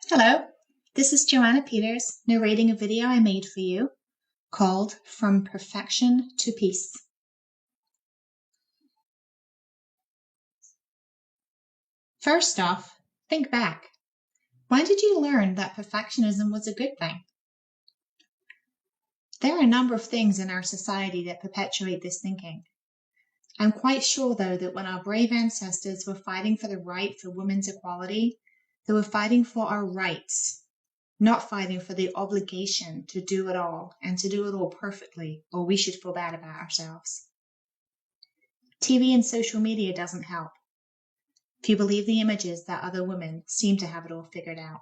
Hello, this is Joanna Peters narrating a video I made for you called From Perfection to Peace. First off, think back. When did you learn that perfectionism was a good thing? There are a number of things in our society that perpetuate this thinking. I'm quite sure, though, that when our brave ancestors were fighting for the right for women's equality, they were fighting for our rights, not fighting for the obligation to do it all and to do it all perfectly, or we should feel bad about ourselves. TV and social media doesn't help, if you believe the images that other women seem to have it all figured out.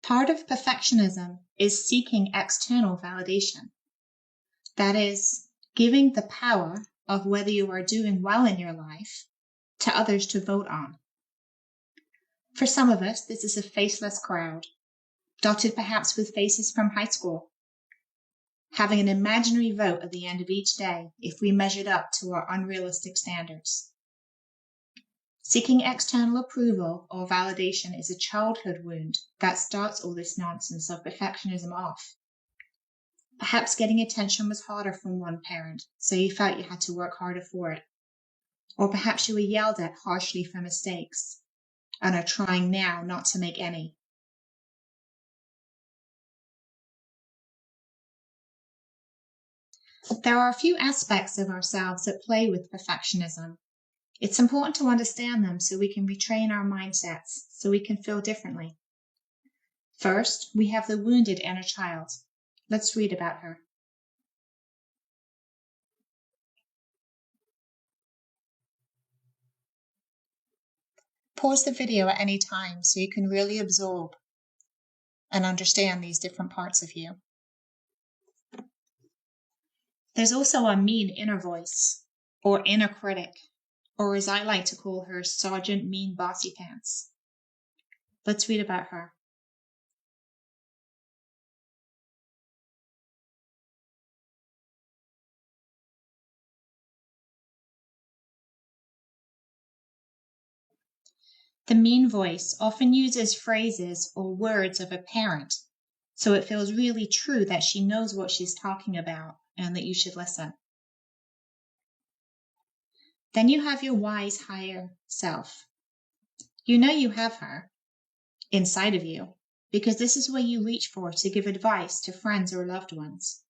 Part of perfectionism is seeking external validation. That is, giving the power of whether you are doing well in your life to others to vote on. For some of us, this is a faceless crowd, dotted perhaps with faces from high school, having an imaginary vote at the end of each day if we measured up to our unrealistic standards. Seeking external approval or validation is a childhood wound that starts all this nonsense of perfectionism off. Perhaps getting attention was harder from one parent, so you felt you had to work harder for it. Or perhaps you were yelled at harshly for mistakes and are trying now not to make any. There are a few aspects of ourselves that play with perfectionism. It's important to understand them so we can retrain our mindsets, so we can feel differently. First, we have the wounded inner child. Let's read about her. Pause the video at any time so you can really absorb and understand these different parts of you. There's also a mean inner voice, or inner critic, or as I like to call her, Sergeant Mean Bossy Pants. Let's read about her. The mean voice often uses phrases or words of a parent, so it feels really true that she knows what she's talking about and that you should listen. Then you have your wise higher self. You know you have her inside of you because this is where you reach for to give advice to friends or loved ones.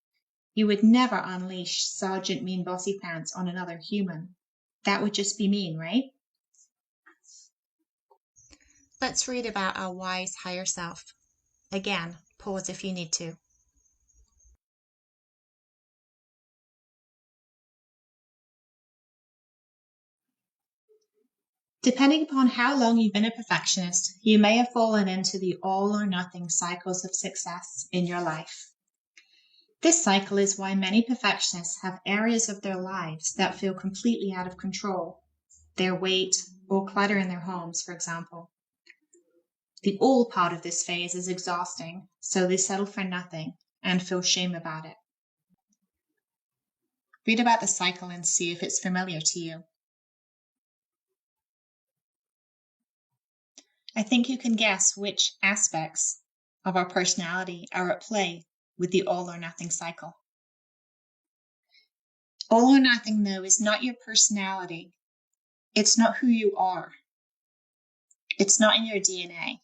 You would never unleash Sergeant Mean Bossy Pants on another human. That would just be mean, right? Let's read about our wise higher self. Again, pause if you need to. Depending upon how long you've been a perfectionist, you may have fallen into the all or nothing cycles of success in your life. This cycle is why many perfectionists have areas of their lives that feel completely out of control. Their weight or clutter in their homes, for example. The all part of this phase is exhausting, so they settle for nothing and feel shame about it. Read about the cycle and see if it's familiar to you. I think you can guess which aspects of our personality are at play with the all or nothing cycle. All or nothing, though, is not your personality. It's not who you are. It's not in your DNA.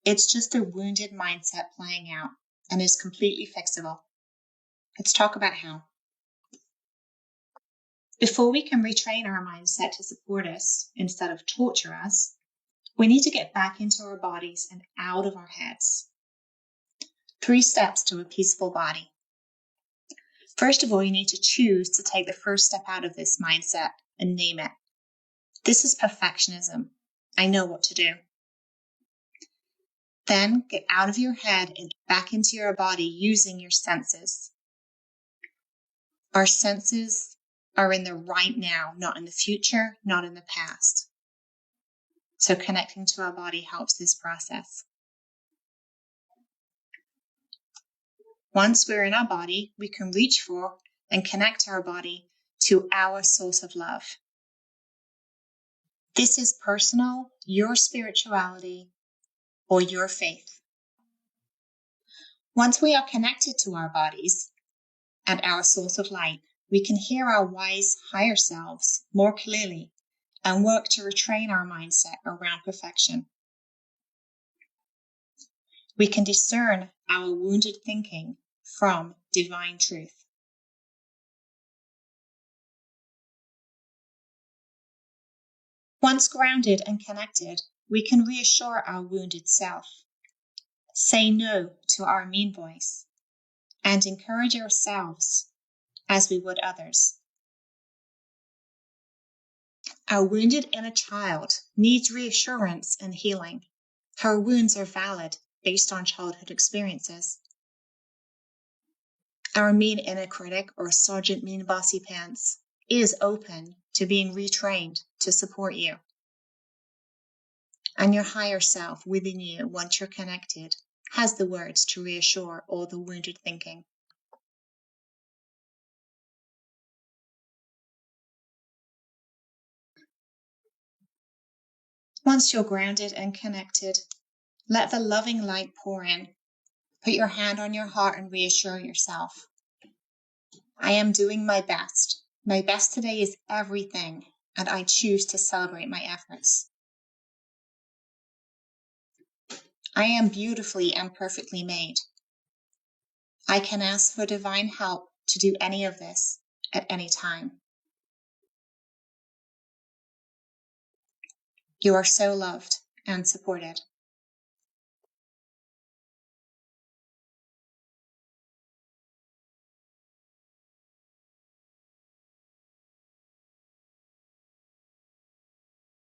It's just a wounded mindset playing out and is completely fixable. Let's talk about how. Before we can retrain our mindset to support us instead of torture us, we need to get back into our bodies and out of our heads. 3 steps to a peaceful body. First of all, you need to choose to take the first step out of this mindset and name it. This is perfectionism. I know what to do. Then get out of your head and back into your body using your senses. Our senses are in the right now, not in the future, not in the past. So connecting to our body helps this process. Once we're in our body, we can reach for and connect our body to our source of love. This is personal, your spirituality, or your faith. Once we are connected to our bodies and our source of light, we can hear our wise higher selves more clearly and work to retrain our mindset around perfection. We can discern our wounded thinking from divine truth. Once grounded and connected, we can reassure our wounded self, say no to our mean voice, and encourage ourselves as we would others. Our wounded inner child needs reassurance and healing. Her wounds are valid based on childhood experiences. Our mean inner critic, or Sergeant Mean Bossy Pants, is open to being retrained to support you. And your higher self within you, once you're connected, has the words to reassure all the wounded thinking. Once you're grounded and connected, let the loving light pour in. Put your hand on your heart and reassure yourself. I am doing my best. My best today is everything, and I choose to celebrate my efforts. I am beautifully and perfectly made. I can ask for divine help to do any of this at any time. You are so loved and supported.